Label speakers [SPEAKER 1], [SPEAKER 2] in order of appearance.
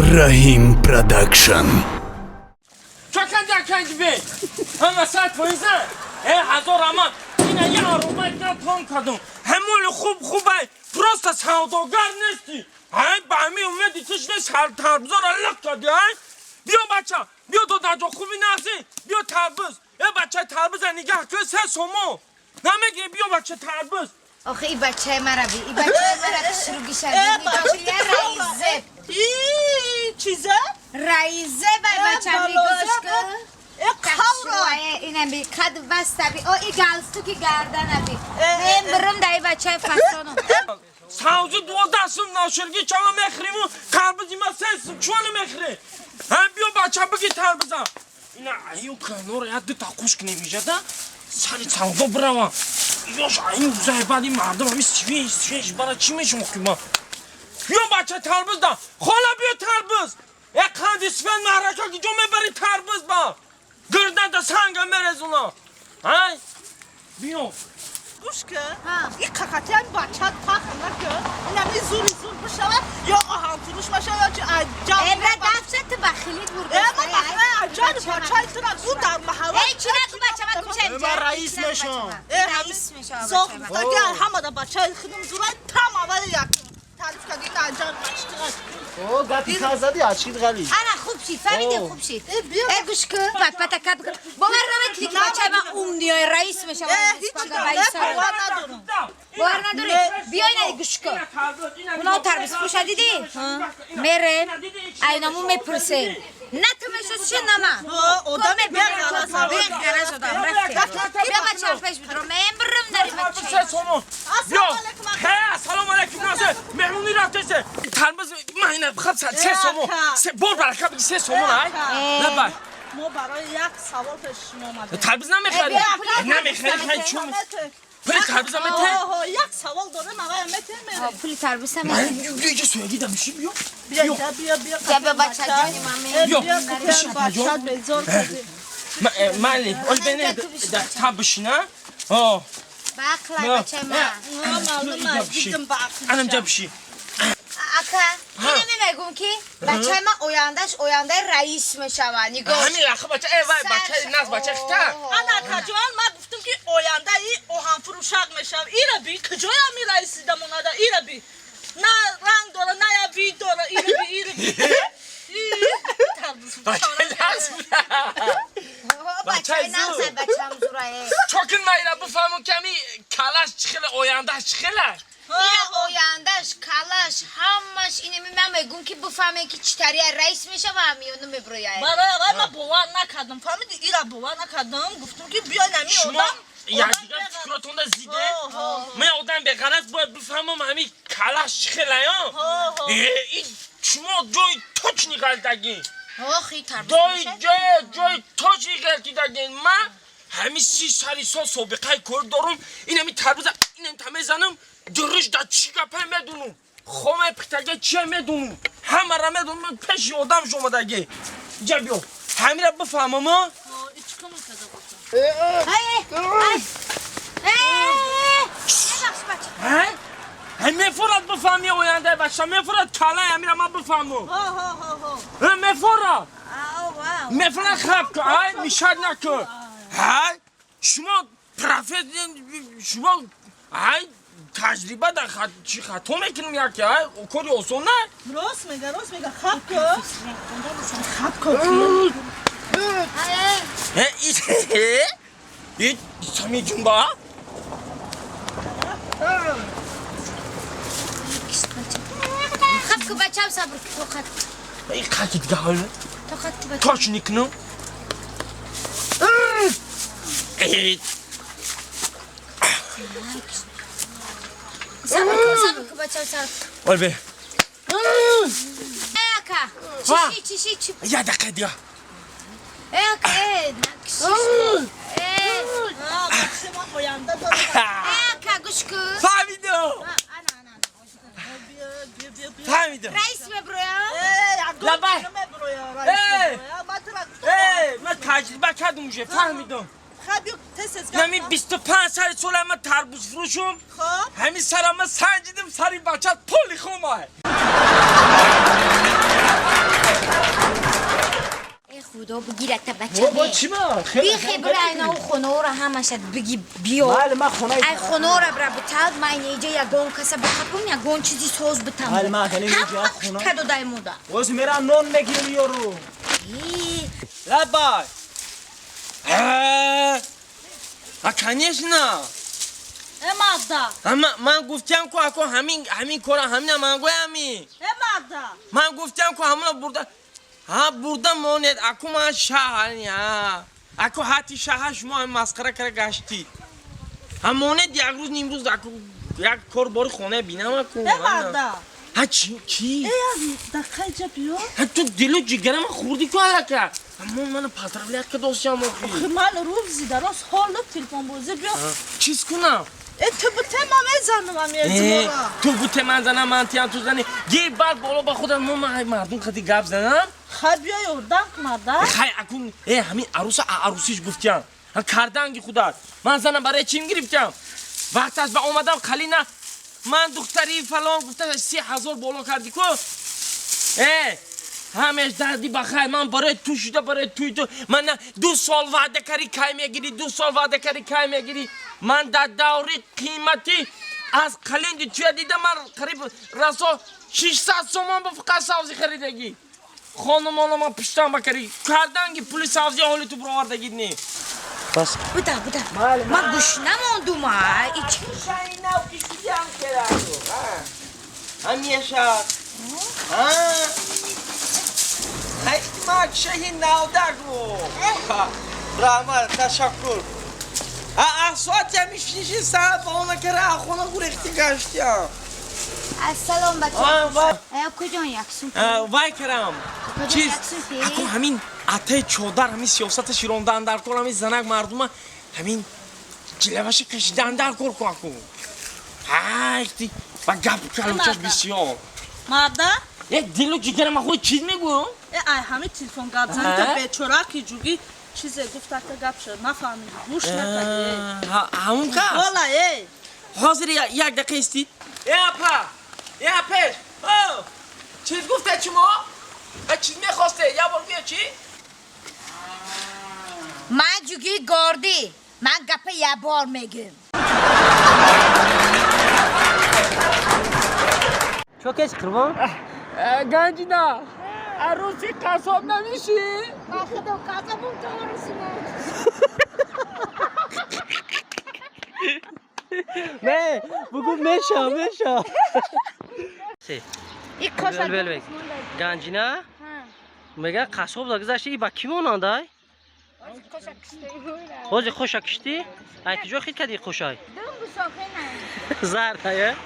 [SPEAKER 1] Rahim Production.
[SPEAKER 2] چکن بی همه ساعت پایزه هزار اما اینه یه آرومه که تام کدوم همون خوبه پروست سوداگر نیستی به همین اومدی تشنه تربوزا را لق کردی بیا بچه بیا تو در جا خوبی نخزی بیا تربوز بچه تربوز نگه که 3 سومو نمیگی بیا بچه تربوز
[SPEAKER 3] آخه این بچه مرا بی این بچه مرا که شروعی شدید یه رئیزه
[SPEAKER 4] چیزه؟
[SPEAKER 3] رئیزه بچه بی گوش کن اینم بی قد بسته بی این گلستو که گردنه بی من برم در این بچه فسانم
[SPEAKER 2] سوزی 12 سوم ناشرگی چما مخریمون تربوزی ما 3 سوم چون مخری بیا بچه بگی تربوزم اینا ایو کنور یاد دو تا خوشک نمیشه ده سری سودا براوان یاش این روزای بعد این مردم همی سویش برای چی میشون ما بیا بچه تربوز ده خالا بیا تربوز یک قندی سفن محرکا که جو میبری تربوز با گردن ده سنگم مرزونا بیا
[SPEAKER 4] گوش که این قاقتی هم بچه تاخ نکن اینمی زور بشود یا آهان فروش باشه یا چه عجب
[SPEAKER 3] امرا دفشت بخیلید برگشت
[SPEAKER 4] عجب بچه تو را زور در محوه
[SPEAKER 3] ای چی نکو بچه من کوچه
[SPEAKER 5] من رئیس میشم
[SPEAKER 3] رئیس میشم
[SPEAKER 4] زاخ مفتگی همه دا بچه خودم زوره تام اول یک تعریف کردی که انجام
[SPEAKER 5] او گاتی کازادی آچید غلی
[SPEAKER 3] انا خوب شید فهمیدی خوب شید ای گوش کن پت کپ باور نمیکنی که بچه من اومنیای رئیس میشم باور نداری بیاین گوش کن اونا تربیز پوشا دیدی میرن اینامون میپرسه نه تو میشوز چه نما
[SPEAKER 4] اودا
[SPEAKER 3] بیغرز آدم رفته بیا بچه هم پیش بدرم من برم داری بچه
[SPEAKER 2] سلام علیکم نازه مهمونی رفته سه تربوز من اینه بخواد 3 سومو بول برکه بگی 3 سومو نه بای
[SPEAKER 4] ما برای یک سوال پیش شما اومده
[SPEAKER 2] تربوز نمیخری نمیخری چون پولی تربوز هم مته
[SPEAKER 4] یک سوال داره مگه مته میره
[SPEAKER 3] پولی تربیز هم
[SPEAKER 2] من یه سویگی دمیشی بیا
[SPEAKER 4] بیا
[SPEAKER 3] بچه جانی مامی
[SPEAKER 4] بیا بزار کردی
[SPEAKER 2] مالی اول بینه تاب بشینه
[SPEAKER 3] باقلا بچه من
[SPEAKER 4] معلومه دیدم باقلا
[SPEAKER 2] انم جا بشی
[SPEAKER 3] اکا اینه میگم که بچه من اوینده رئیس میشوه نگاه
[SPEAKER 2] همین لخه بچه وای بچه ناز بچه خطا
[SPEAKER 4] انا کجوان ما گفتم که آینده ای اوهان فروشک میشم ایره بی کجای امی رئیسی دمونه ده ایره بی نه رنگ داره نه یا وید داره ایره بی
[SPEAKER 3] بچه نازه بچه هم زورایه
[SPEAKER 2] چاکن مایره بفهمون کمی کلاش چخله اوینده چخله
[SPEAKER 3] اینه اویندهش کلاش همش اینه من میگم که بفهمه که چطوری رئیس میشه و همیونو میبرویه
[SPEAKER 4] برای من باور نکردم فهمیدی ایره باور نکردم گفتم که بیا نمی
[SPEAKER 2] شما یک دیگر فکراتون ده زیده من آدم به غرض باید بفهمم همین کلاش چخله این شما جای توچ نگلدگی
[SPEAKER 3] آخی تربیز
[SPEAKER 2] جای توچ نگلدگی من همین 3 سال سابقه کار دارم این همین تربوز این هم تمیزنم درش دا چی گپه میدونم خومه پختگه چیه میدونم همه را میدونم پیش آدم شما دگه جا بیو همین را بفهمم ها همین فراد بفهمی اوینده بچه میفراد کله همین را من بفهمم میفراد خب که میشد نکن شما پرافت شما تجربه در خطا میکنم یکی کاری آسان نه
[SPEAKER 4] راست میگه خب کن
[SPEAKER 2] این سامی جون با
[SPEAKER 3] خب که بچه هم صبر که تو خط
[SPEAKER 2] این خطی دیگه حاله
[SPEAKER 3] تو خط بچه
[SPEAKER 2] تاچ نیکنم
[SPEAKER 3] صبر که بچه هم صبر
[SPEAKER 2] وال به
[SPEAKER 3] اکا چی
[SPEAKER 2] یه دقیقه دیگه
[SPEAKER 3] اکا گوش کن
[SPEAKER 2] فهمیدم
[SPEAKER 3] رئیس مبرویا
[SPEAKER 2] لبای من تجربه کردم اونجا فهمیدم نمی 25 سال من تربوز فروشم همین سرم سنجیدم سری بچه پولی خومه
[SPEAKER 3] بگیرد تا
[SPEAKER 5] بابا
[SPEAKER 3] بچه
[SPEAKER 5] چی ما؟
[SPEAKER 3] بیخی برای اینا و خونه را همش بگی بیا
[SPEAKER 5] بله من خونه
[SPEAKER 3] ای خونه را برای بتاد من اینجا یگان کسا بخوابون یگان چیزی سوز بتام
[SPEAKER 5] بله من خیلی اینجا
[SPEAKER 3] هم
[SPEAKER 5] خونه
[SPEAKER 3] کدو دای مودا
[SPEAKER 5] باز میرم نون بگیرم یارو
[SPEAKER 2] Labai. Конечно.
[SPEAKER 4] مادا
[SPEAKER 2] من گفتم که اکو همین کارا همین من گویمی.
[SPEAKER 4] مادا
[SPEAKER 2] من گفتم که همون برده. ها برده مونت اکو من شهرنیا. اکو حتی شهر شما هم مسخره کرده گشتی. همونه یک روز نیم روز اکو یک کار باری خونه بینم اکو.
[SPEAKER 4] مادا
[SPEAKER 2] ها چی؟
[SPEAKER 4] دقیقه جا بیو
[SPEAKER 2] ها تو دلو جگرم خوردی که الکه. همون من پاتربلیت که دوستم
[SPEAKER 4] آخه من روز زیده راست حال تلفن بازی بیا
[SPEAKER 2] چیز کنم؟
[SPEAKER 4] تو بوته ما میزنم امیرزی مورا
[SPEAKER 2] تو بوته من زنم من تیان تو زنی یه بار بالا با خودم من مردم خیلی گپ زنم
[SPEAKER 4] خب بیا یردم مادا
[SPEAKER 2] خیلی اکون همین عروسیش گفتم هم کردنگی خدا من زنم برای چیم گرفتم وقت از با اومدم خلینا من دختری فلان گفتم 30,000 بالا کردی کو همش دردی بخیر من برای تو شده برای تو من 2 سال وعده کردی کی میگیری 2 سال وعده کردی کی میگیری من در دوری قیمتی از قلند توی دیدم من قریب رسا 600 تومان با فقط سبزی خریدگی خانم من پشتم بکری کردنگی پول سبزی حالی تو برآوردگی نی
[SPEAKER 5] بس
[SPEAKER 3] بودا من گوش نماندم ایچ
[SPEAKER 2] شاینا و کسی هم کرد همیشه هیچ ما شهی نودک بو رحمت تشکر احساس همیشه ساعت با اون که راه خونه گرفتی گشتیم
[SPEAKER 3] السلام بچه کجا یکسون
[SPEAKER 2] وای کرم چیز اکو همین عطای چودر همین سیاست شیراندن در کل همین زنک مردم همین جلوش کشیدن در کل کو اکو هایتی و گپ کلوچش بسیار
[SPEAKER 4] مادا
[SPEAKER 2] یک دلو جگرم اخوی چیز میگو
[SPEAKER 4] ای همه تلفن گپ زن تا بیچاره کی جوگی چیزی گفت تا گپ شد نفهمیدم گوش نکردی
[SPEAKER 2] همون که
[SPEAKER 4] والا ای
[SPEAKER 2] حاضر یک دقیقه استی یا پیش چیز گفته چی ما؟ چیز میخواسته یا بار بیا چی؟
[SPEAKER 3] من جوگی گاردی من گپ یه بار میگم
[SPEAKER 5] چو کش قربان
[SPEAKER 2] گنجینا عروسی قصاب نمیشی؟
[SPEAKER 3] من خدا قصابم تو عروسی
[SPEAKER 5] نه بگو میشا
[SPEAKER 3] این کاشا
[SPEAKER 6] بل گنجینا میگه قصاب دا گذاشتی با کی موناندای خوش کشتی ای تو جو خیلی کدی خوشای
[SPEAKER 3] دوم بساخه نه
[SPEAKER 6] زرد